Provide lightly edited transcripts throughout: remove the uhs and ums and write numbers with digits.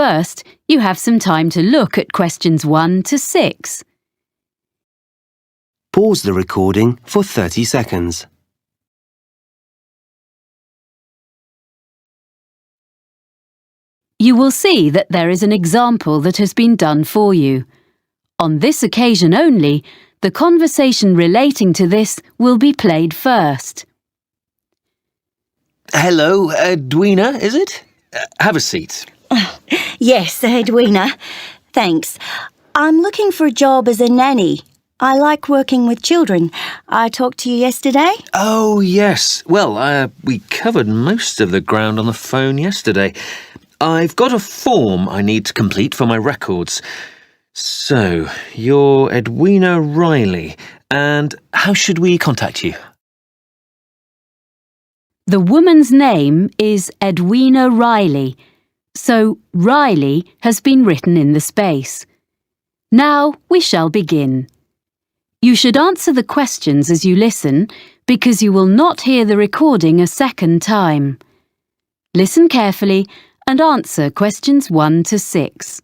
first, you have some time to look at questions 1 to 6. Pause the recording for 30 seconds. You will see that there is an example that has been done for you. On this occasion only, the conversation relating to this will be played first. Hello, Edwina, is it? Have a seat. Yes, Edwina. Thanks. I'm looking for a job as a nanny. I like working with children. I talked to you yesterday. Oh, yes. Well, we covered most of the ground on the phone yesterday. I've got a form I need to complete for my records. So, you're Edwina Riley, and how should we contact you? The woman's name is Edwina Riley, so Riley has been written in the space. Now we shall begin. You should answer the questions as you listen, because you will not hear the recording a second time. Listen carefully and answer questions 1 to 6.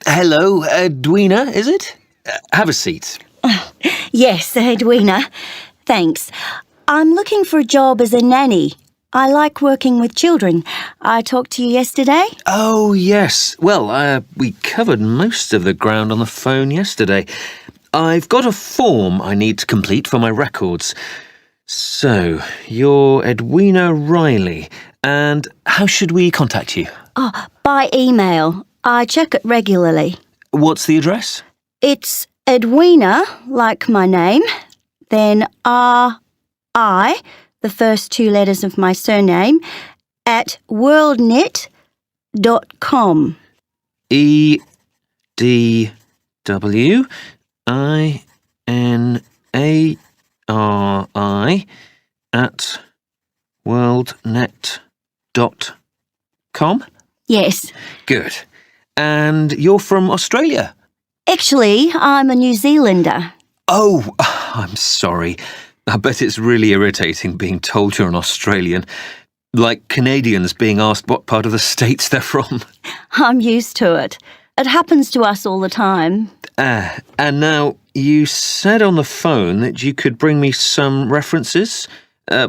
Hello, Edwina, is it? Have a seat. Yes, Edwina. Thanks. I'm looking for a job as a nanny. I like working with children. I talked to you yesterday. Oh, yes. Well, we covered most of the ground on the phone yesterday. I've got a form I need to complete for my records. So, you're Edwina Riley, and how should we contact you? By email. I check it regularly. What's the address? It's Edwina, like my name, then R-I, the first 2 letters of my surname, at worldnet.com. EDWINARI at worldnet.com? Yes. Good. And you're from Australia? Actually, I'm a New Zealander. Oh, I'm sorry. I bet it's really irritating being told you're an Australian. Like Canadians being asked what part of the States they're from. I'm used to it. It happens to us all the time. And now, you said on the phone that you could bring me some references.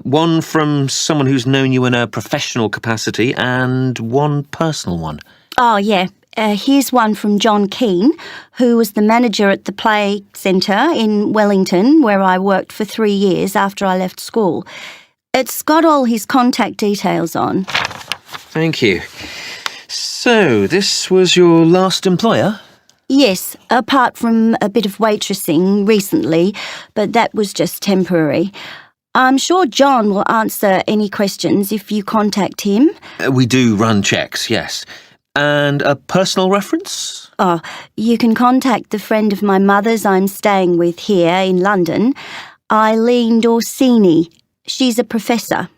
One from someone who's known you in a professional capacity and one personal one. Oh, yeah. Here's one from John Keane, who was the manager at the Play Centre in Wellington, where I worked for 3 years after I left school. It's got all his contact details on. Thank you. So, this was your last employer? Yes, apart from a bit of waitressing recently, but that was just temporary. I'm sure John will answer any questions if you contact him. We do run checks, yes. And a personal reference? Oh, you can contact the friend of my mother's I'm staying with here in London, Eileen Dorsini. She's a professor.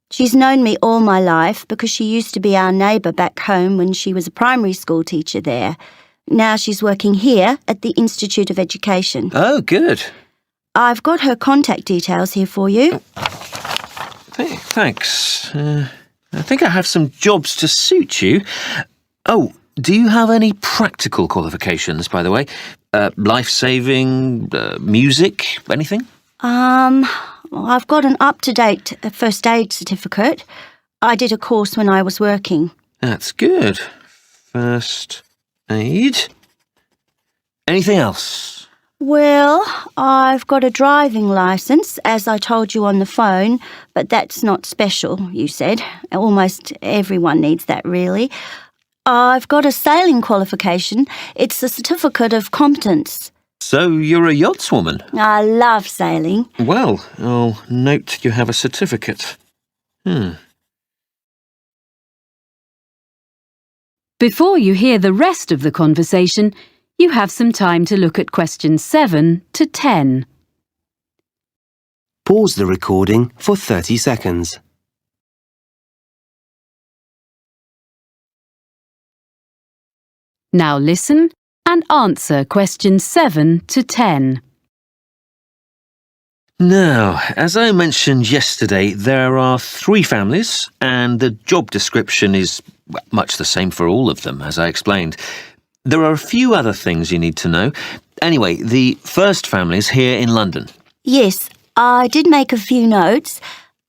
She's known me all my life because she used to be our neighbour back home when she was a primary school teacher there. Now she's working here at the Institute of Education. Oh, good. I've got her contact details here for you. Thanks. I think I have some jobs to suit you. Oh, do you have any practical qualifications, by the way? Life-saving, music, anything? I've got an up-to-date first aid certificate. I did a course when I was working. That's good. First aid. Anything else? Well, I've got a driving licence, as I told you on the phone, but that's not special, you said. Almost everyone needs that, really. I've got a sailing qualification. It's a certificate of competence. So you're a yachtswoman? I love sailing. Well, I'll note you have a certificate. Before you hear the rest of the conversation, you have some time to look at questions 7 to 10. Pause the recording for 30 seconds. Now listen and answer questions 7 to 10. Now, as I mentioned yesterday, there are 3 families, and the job description is much the same for all of them, as I explained. There are a few other things you need to know. Anyway, the first family is here in London. Yes, I did make a few notes.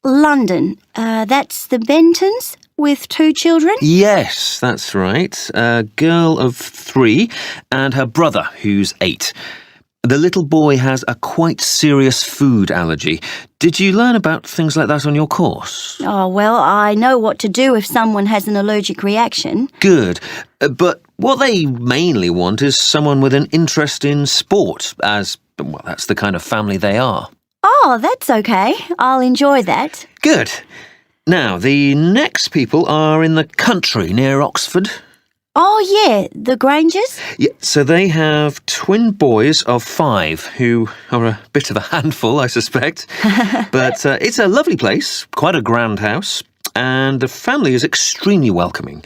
London, that's the Bentons with 2 children? Yes, that's right. A girl of 3 and her brother, who's 8. The little boy has a quite serious food allergy. Did you learn about things like that on your course? Oh, well, I know what to do if someone has an allergic reaction. Good. But what they mainly want is someone with an interest in sport, as, well, that's the kind of family they are. Oh, that's okay. I'll enjoy that. Good. Now, the next people are in the country near Oxford. Oh, yeah, the Grangers? Yeah, so they have twin boys of 5 who are a bit of a handful, I suspect. But it's a lovely place, quite a grand house, and the family is extremely welcoming.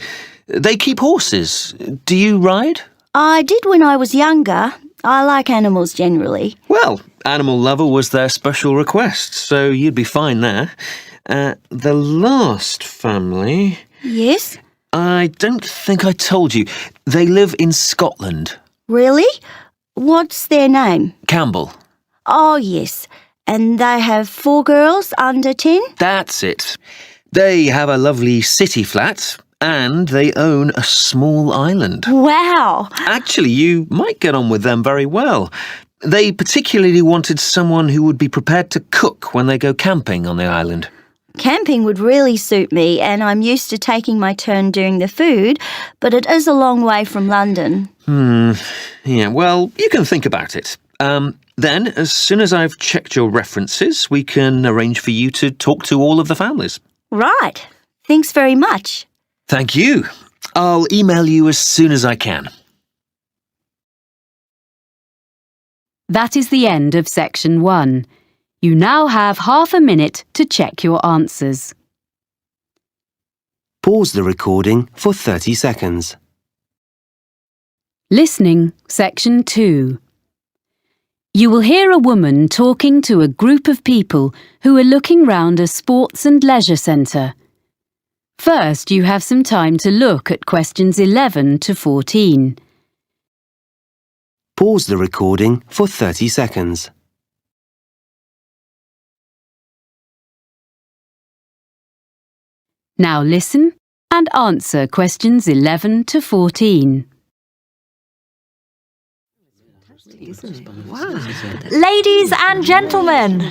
They keep horses. Do you ride? I did when I was younger. I like animals generally. Well, animal lover was their special request, so you'd be fine there. The last family... Yes? I don't think I told you. They live in Scotland. Really? What's their name? Campbell. Oh, yes. And they have 4 girls under 10? That's it. They have a lovely city flat and they own a small island. Wow! Actually, you might get on with them very well. They particularly wanted someone who would be prepared to cook when they go camping on the island. Camping would really suit me, and I'm used to taking my turn doing the food, but it is a long way from London. Yeah, well, you can think about it. Then, as soon as I've checked your references, we can arrange for you to talk to all of the families. Right. Thanks very much. Thank you. I'll email you as soon as I can. That is the end of section 1. You now have half a minute to check your answers. Pause the recording for 30 seconds. Listening, section 2. You will hear a woman talking to a group of people who are looking round a sports and leisure centre. First, you have some time to look at questions 11 to 14. Pause the recording for 30 seconds. Now listen and answer questions 11 to 14. Ladies and gentlemen,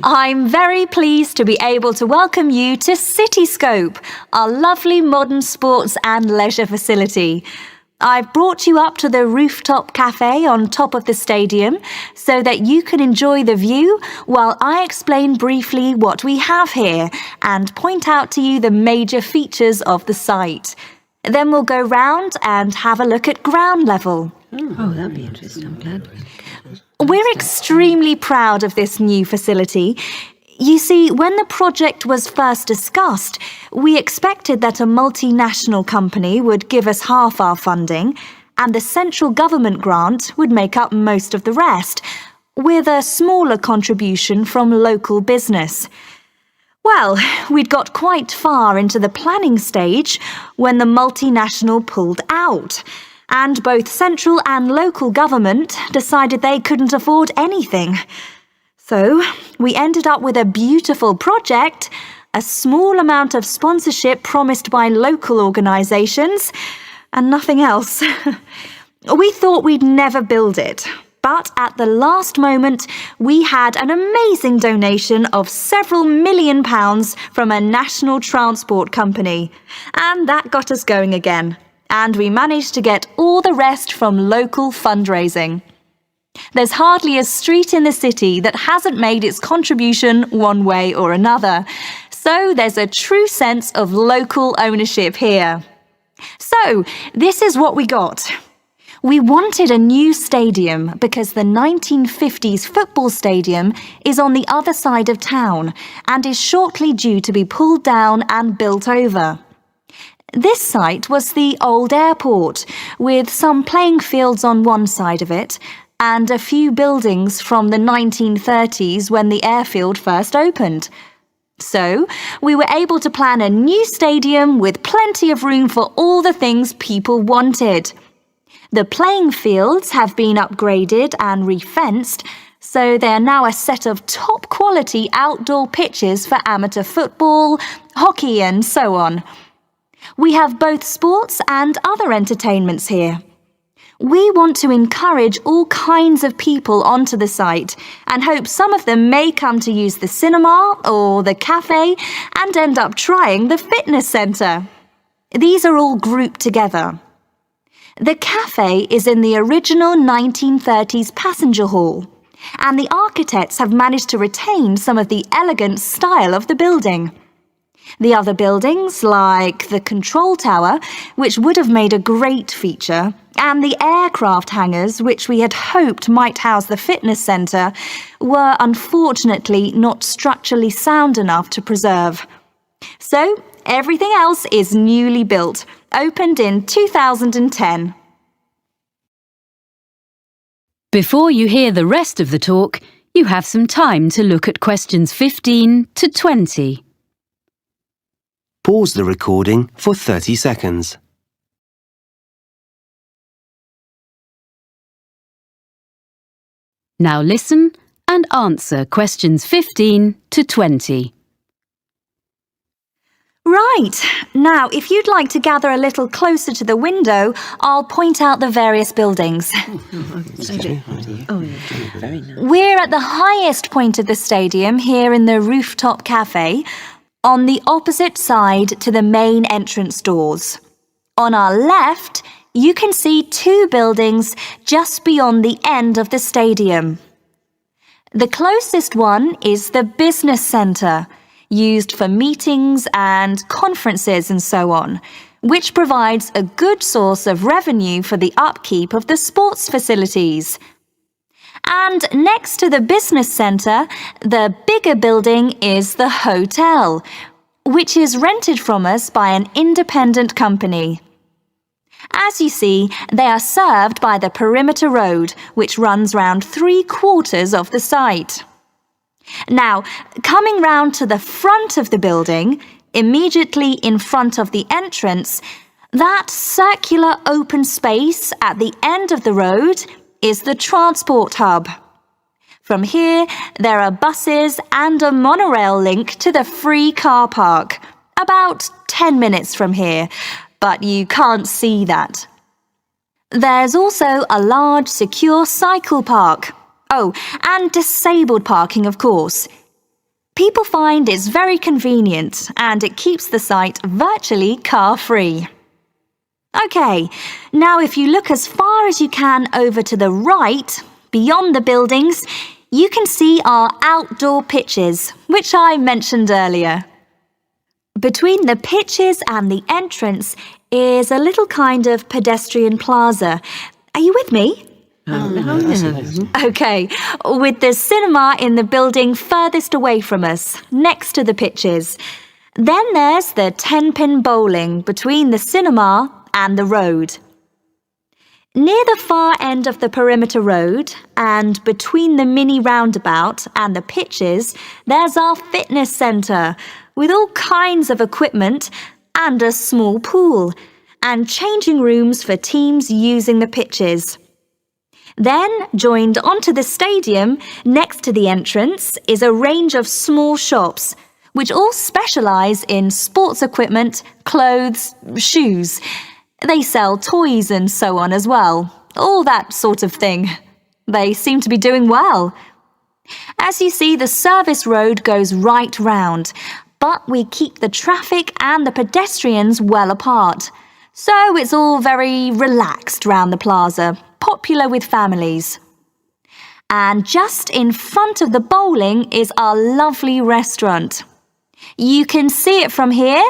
I'm very pleased to be able to welcome you to Cityscope, our lovely modern sports and leisure facility. I've brought you up to the rooftop cafe on top of the stadium so that you can enjoy the view while I explain briefly what we have here and point out to you the major features of the site. Then we'll go round and have a look at ground level. Oh, that'd be interesting. I'm glad. We're extremely proud of this new facility. You see, when the project was first discussed, we expected that a multinational company would give us half our funding and the central government grant would make up most of the rest, with a smaller contribution from local business. Well, we'd got quite far into the planning stage when the multinational pulled out, and both central and local government decided they couldn't afford anything. So, we ended up with a beautiful project, a small amount of sponsorship promised by local organisations, and nothing else. We thought we'd never build it, but at the last moment, we had an amazing donation of several £million from a national transport company, and that got us going again, and we managed to get all the rest from local fundraising. There's hardly a street in the city that hasn't made its contribution one way or another, so there's a true sense of local ownership here. So, this is what we got. We wanted a new stadium because the 1950s football stadium is on the other side of town and is shortly due to be pulled down and built over. This site was the old airport, with some playing fields on one side of it, and a few buildings from the 1930s when the airfield first opened. So, we were able to plan a new stadium with plenty of room for all the things people wanted. The playing fields have been upgraded and refenced, so they are now a set of top-quality outdoor pitches for amateur football, hockey and so on. We have both sports and other entertainments here. We want to encourage all kinds of people onto the site and hope some of them may come to use the cinema or the cafe and end up trying the fitness centre. These are all grouped together. The cafe is in the original 1930s passenger hall, and the architects have managed to retain some of the elegant style of the building. The other buildings, like the control tower, which would have made a great feature, and the aircraft hangars, which we had hoped might house the fitness centre, were unfortunately not structurally sound enough to preserve. So, everything else is newly built, opened in 2010. Before you hear the rest of the talk, you have some time to look at questions 15 to 20. Pause the recording for 30 seconds. Now listen and answer questions 15 to 20. Right, now if you'd like to gather a little closer to the window, I'll point out the various buildings. Very nice. We're at the highest point of the stadium here in the rooftop cafe, on the opposite side to the main entrance doors. On our left, you can see two buildings just beyond the end of the stadium. The closest one is the business centre, used for meetings and conferences and so on, which provides a good source of revenue for the upkeep of the sports facilities. And next to the business centre, the bigger building is the hotel, which is rented from us by an independent company. As you see, they are served by the perimeter road, which runs round 3/4 of the site. Now, coming round to the front of the building, immediately in front of the entrance, that circular open space at the end of the road is the transport hub. From here, there are buses and a monorail link to the free car park, about 10 minutes from here, but you can't see that. There's also a large secure cycle park. Oh, and disabled parking, of course. People find it's very convenient and it keeps the site virtually car-free. OK, now if you look as far as you can over to the right, beyond the buildings, you can see our outdoor pitches, which I mentioned earlier. Between the pitches and the entrance is a little kind of pedestrian plaza. Are you with me? OK, with the cinema in the building furthest away from us, next to the pitches. Then there's the 10-pin bowling between the cinema and the road. Near the far end of the perimeter road and between the mini roundabout and the pitches, there's our fitness centre with all kinds of equipment and a small pool and changing rooms for teams using the pitches. Then, joined onto the stadium, next to the entrance, is a range of small shops, which all specialise in sports equipment, clothes, shoes. They sell toys and so on as well, all that sort of thing. They seem to be doing well. As you see, the service road goes right round, but we keep the traffic and the pedestrians well apart. So it's all very relaxed round the plaza, popular with families. And just in front of the bowling is our lovely restaurant. You can see it from here.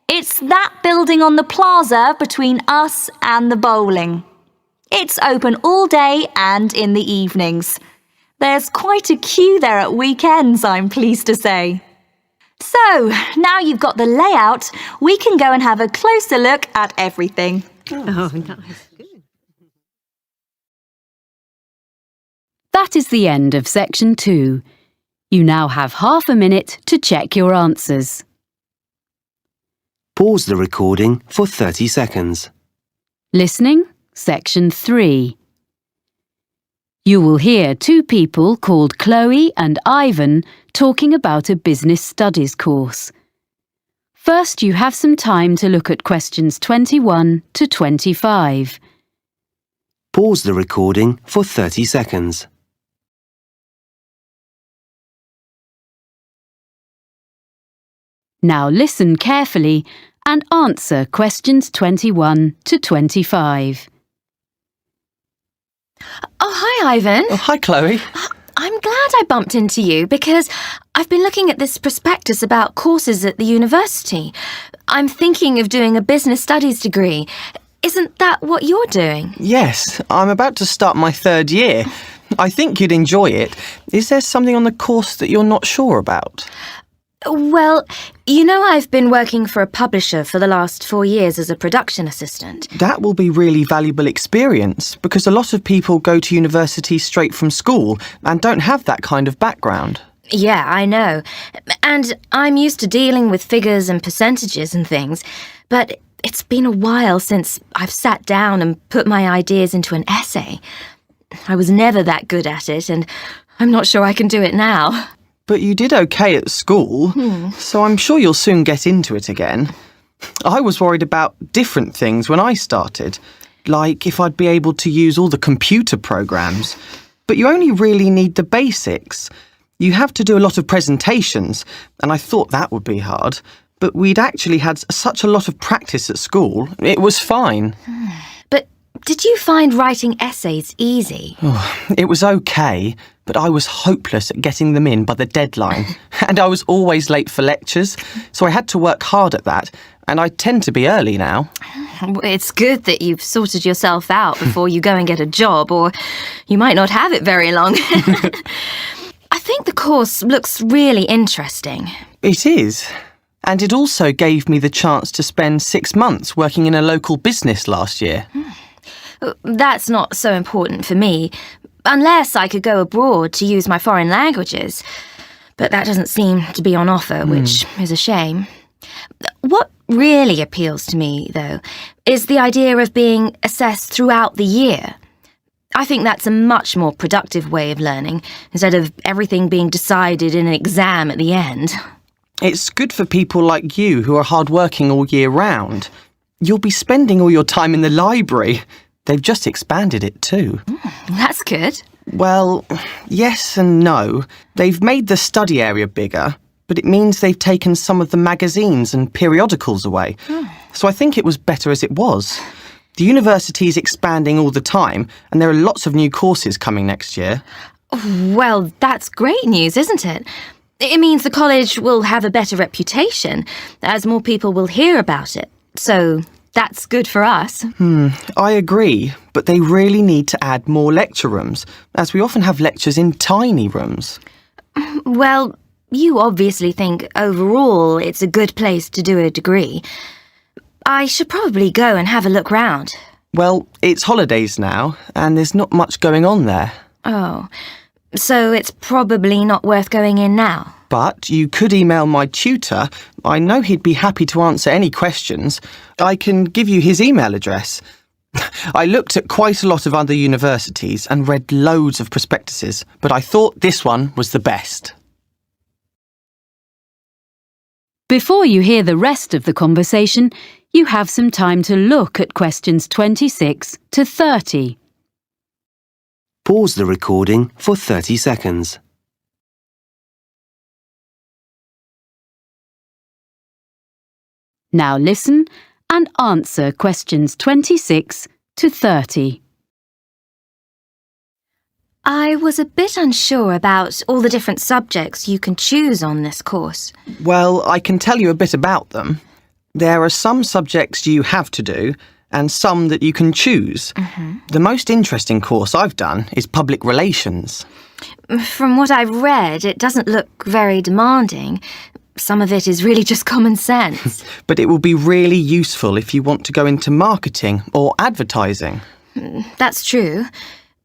It's that building on the plaza between us and the bowling. It's open all day and in the evenings. There's quite a queue there at weekends, I'm pleased to say. So, now you've got the layout, we can go and have a closer look at everything. Oh, nice. That is the end of section 2. You now have half a minute to check your answers. Pause the recording for 30 seconds. Listening, section 3. You will hear two people called Chloe and Ivan talking about a business studies course. First, you have some time to look at questions 21 to 25. Pause the recording for 30 seconds. Now listen carefully and answer questions 21 to 25. Oh, hi, Ivan. Oh, hi, Chloe. I'm glad I bumped into you because I've been looking at this prospectus about courses at the university. I'm thinking of doing a business studies degree. Isn't that what you're doing? Yes, I'm about to start my 3rd year. I think you'd enjoy it. Is there something on the course that you're not sure about? Well, you know I've been working for a publisher for the last 4 years as a production assistant. That will be really valuable experience because a lot of people go to university straight from school and don't have that kind of background. Yeah, I know. And I'm used to dealing with figures and percentages and things, but it's been a while since I've sat down and put my ideas into an essay. I was never that good at it, and I'm not sure I can do it now. But you did okay at school, so I'm sure you'll soon get into it again. I was worried about different things when I started, like if I'd be able to use all the computer programs. But you only really need the basics. You have to do a lot of presentations, and I thought that would be hard. But we'd actually had such a lot of practice at school, it was fine. But did you find writing essays easy? It was okay, but I was hopeless at getting them in by the deadline. And I was always late for lectures, so I had to work hard at that. And I tend to be early now. It's good that you've sorted yourself out before you go and get a job, or you might not have it very long. I think the course looks really interesting. It is. And it also gave me the chance to spend 6 months working in a local business last year. That's not so important for me, unless I could go abroad to use my foreign languages. But that doesn't seem to be on offer, which is a shame. What really appeals to me, though, is the idea of being assessed throughout the year. I think that's a much more productive way of learning, instead of everything being decided in an exam at the end. It's good for people like you who are hardworking all year round. You'll be spending all your time in the library. They've just expanded it too. That's good. Well, yes and no. They've made the study area bigger, but it means they've taken some of the magazines and periodicals away. So I think it was better as it was. The university is expanding all the time, and there are lots of new courses coming next year. Well, that's great news, isn't it? It means the college will have a better reputation, as more people will hear about it. So that's good for us. I agree, but they really need to add more lecture rooms, as we often have lectures in tiny rooms. Well, you obviously think overall it's a good place to do a degree. I should probably go and have a look round. Well, it's holidays now, and there's not much going on there. Oh, so it's probably not worth going in now. But you could email my tutor. I know he'd be happy to answer any questions. I can give you his email address. I looked at quite a lot of other universities and read loads of prospectuses, but I thought this one was the best. Before you hear the rest of the conversation, you have some time to look at questions 26 to 30. Pause the recording for 30 seconds. Now listen and answer questions 26 to 30. I was a bit unsure about all the different subjects you can choose on this course. Well, I can tell you a bit about them. There are some subjects you have to do and some that you can choose. The most interesting course I've done is public relations. From what I've read, it doesn't look very demanding. Some of it is really just common sense. But it will be really useful if you want to go into marketing or advertising. That's true.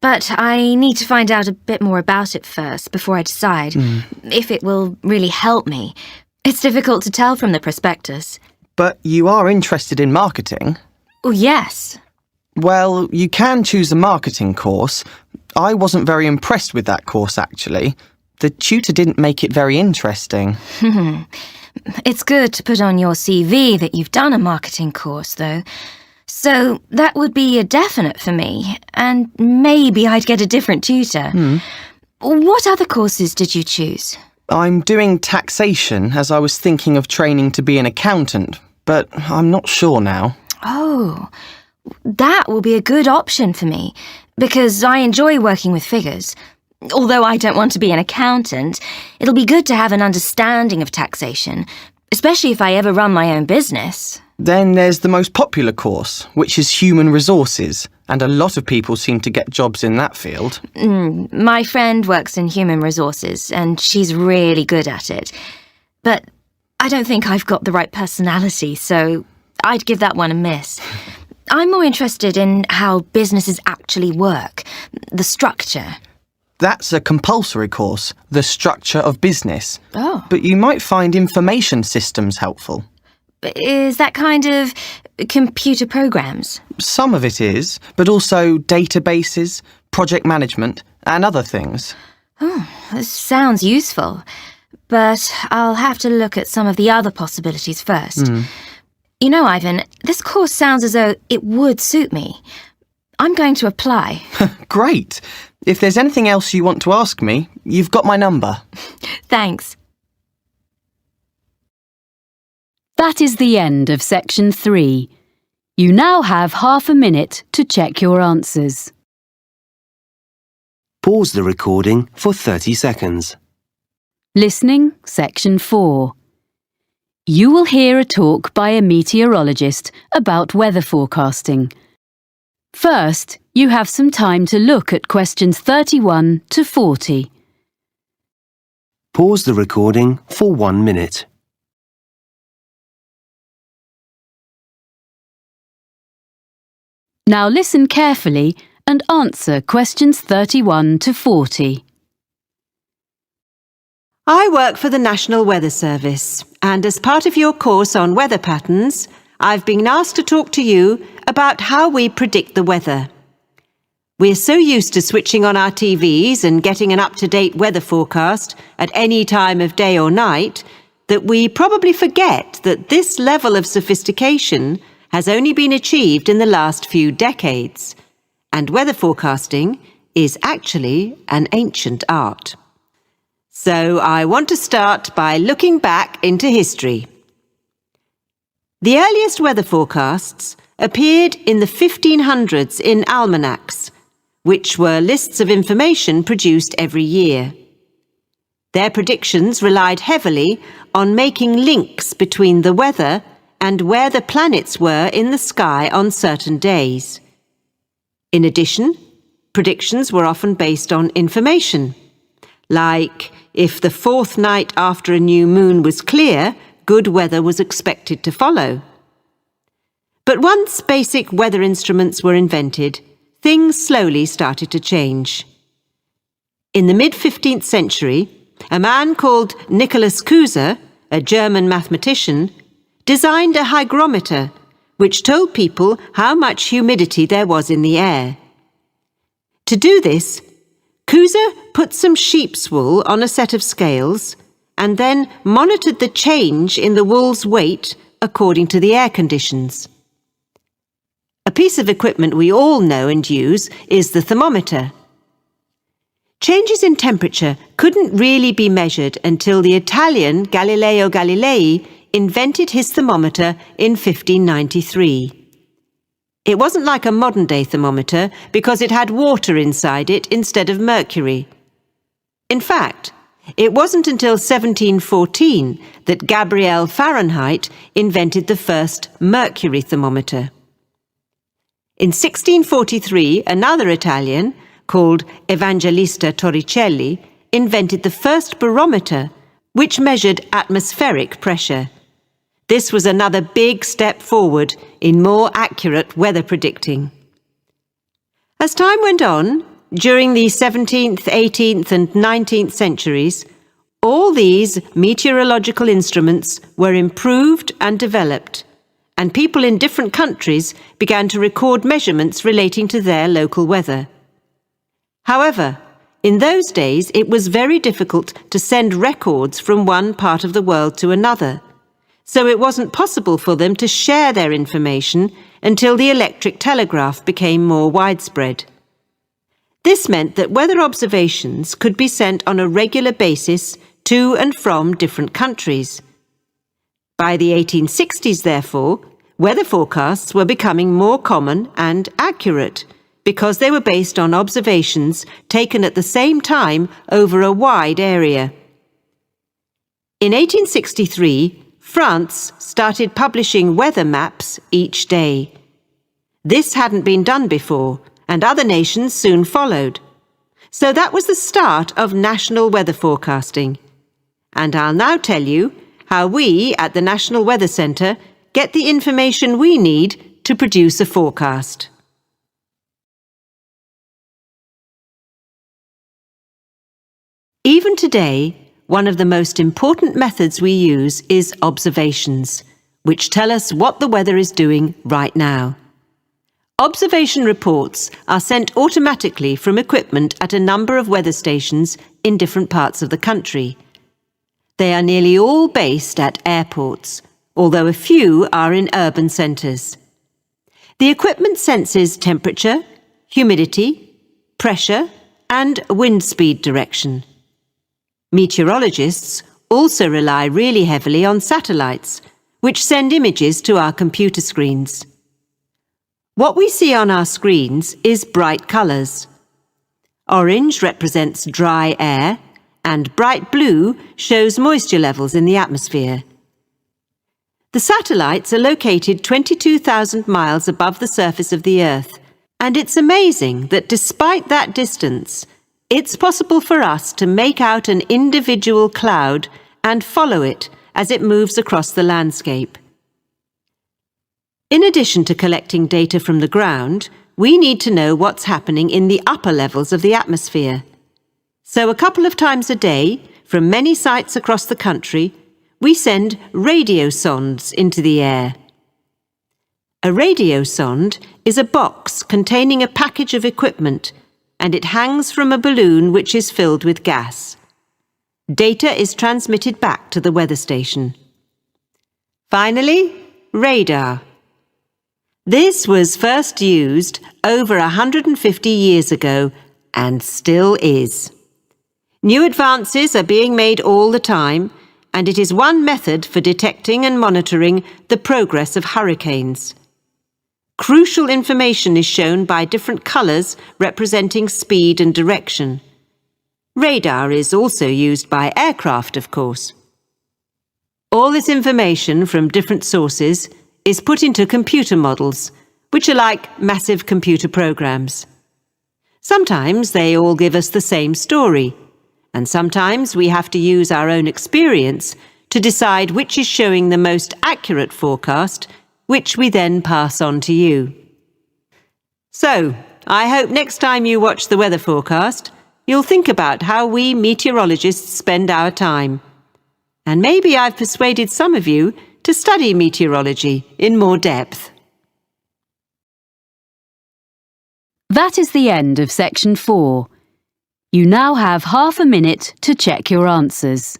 But I need to find out a bit more about it first before I decide if it will really help me. It's difficult to tell from the prospectus. But you are interested in marketing? Oh, yes. Well, you can choose a marketing course. I wasn't very impressed with that course, actually. The tutor didn't make it very interesting. It's good to put on your CV that you've done a marketing course, though. So that would be a definite for me, and maybe I'd get a different tutor. What other courses did you choose? I'm doing taxation, as I was thinking of training to be an accountant, but I'm not sure now. Oh, that will be a good option for me, because I enjoy working with figures. Although I don't want to be an accountant, it'll be good to have an understanding of taxation, especially if I ever run my own business. Then there's the most popular course, which is human resources, and a lot of people seem to get jobs in that field. My friend works in human resources, and she's really good at it. But I don't think I've got the right personality, so I'd give that one a miss. I'm more interested in how businesses actually work, the structure. That's a compulsory course, the structure of business. Oh. But you might find information systems helpful. Is that kind of computer programs? Some of it is, but also databases, project management, and other things. This sounds useful, but I'll have to look at some of the other possibilities first. You know, Ivan, this course sounds as though it would suit me. I'm going to apply. Great! If there's anything else you want to ask me, you've got my number. Thanks. That is the end of section 3. You now have half a minute to check your answers. Pause the recording for 30 seconds. Listening, section 4. You will hear a talk by a meteorologist about weather forecasting. First, you have some time to look at questions 31 to 40. Pause the recording for 1 minute. Now listen carefully and answer questions 31 to 40. I work for the National Weather Service, and as part of your course on weather patterns, I've been asked to talk to you about how we predict the weather. We're so used to switching on our TVs and getting an up-to-date weather forecast at any time of day or night that we probably forget that this level of sophistication has only been achieved in the last few decades, and weather forecasting is actually an ancient art. So I want to start by looking back into history. The earliest weather forecasts appeared in the 1500s in almanacs, which were lists of information produced every year. Their predictions relied heavily on making links between the weather and where the planets were in the sky on certain days. In addition, predictions were often based on information, like if the fourth night after a new moon was clear, good weather was expected to follow. But once basic weather instruments were invented, things slowly started to change. In the mid-15th century, a man called Nicholas Kuser, a German mathematician, designed a hygrometer which told people how much humidity there was in the air. To do this, Kuser put some sheep's wool on a set of scales and then monitored the change in the wool's weight according to the air conditions. A piece of equipment we all know and use is the thermometer. Changes in temperature couldn't really be measured until the Italian Galileo Galilei invented his thermometer in 1593. It wasn't like a modern-day thermometer because it had water inside it instead of mercury. In fact, it wasn't until 1714 that Gabriel Fahrenheit invented the first mercury thermometer. In 1643, another Italian, called Evangelista Torricelli, invented the first barometer, which measured atmospheric pressure. This was another big step forward in more accurate weather predicting. As time went on, during the 17th, 18th and 19th centuries, all these meteorological instruments were improved and developed, and people in different countries began to record measurements relating to their local weather. However, in those days it was very difficult to send records from one part of the world to another, so it wasn't possible for them to share their information until the electric telegraph became more widespread. This meant that weather observations could be sent on a regular basis to and from different countries. By the 1860s, therefore, weather forecasts were becoming more common and accurate because they were based on observations taken at the same time over a wide area. In 1863, France started publishing weather maps each day. This hadn't been done before, and other nations soon followed. So that was the start of national weather forecasting. And I'll now tell you how we at the National Weather Centre get the information we need to produce a forecast. Even today, one of the most important methods we use is observations, which tell us what the weather is doing right now. Observation reports are sent automatically from equipment at a number of weather stations in different parts of the country. They are nearly all based at airports, although a few are in urban centres. The equipment senses temperature, humidity, pressure, and wind speed direction. Meteorologists also rely really heavily on satellites, which send images to our computer screens. What we see on our screens is bright colours. Orange represents dry air, and bright blue shows moisture levels in the atmosphere. The satellites are located 22,000 miles above the surface of the Earth, and it's amazing that despite that distance, it's possible for us to make out an individual cloud and follow it as it moves across the landscape. In addition to collecting data from the ground, we need to know what's happening in the upper levels of the atmosphere. So a couple of times a day, from many sites across the country, we send radio sondes into the air. A radio sonde is a box containing a package of equipment, and it hangs from a balloon which is filled with gas. Data is transmitted back to the weather station. Finally, radar. This was first used over 150 years ago and still is. New advances are being made all the time, and it is one method for detecting and monitoring the progress of hurricanes. Crucial information is shown by different colours representing speed and direction. Radar is also used by aircraft, of course. All this information from different sources is put into computer models, which are like massive computer programs. Sometimes they all give us the same story, and sometimes we have to use our own experience to decide which is showing the most accurate forecast, which we then pass on to you. So, I hope next time you watch the weather forecast, you'll think about how we meteorologists spend our time. And maybe I've persuaded some of you to study meteorology in more depth. That is the end of section 4. You now have half a minute to check your answers.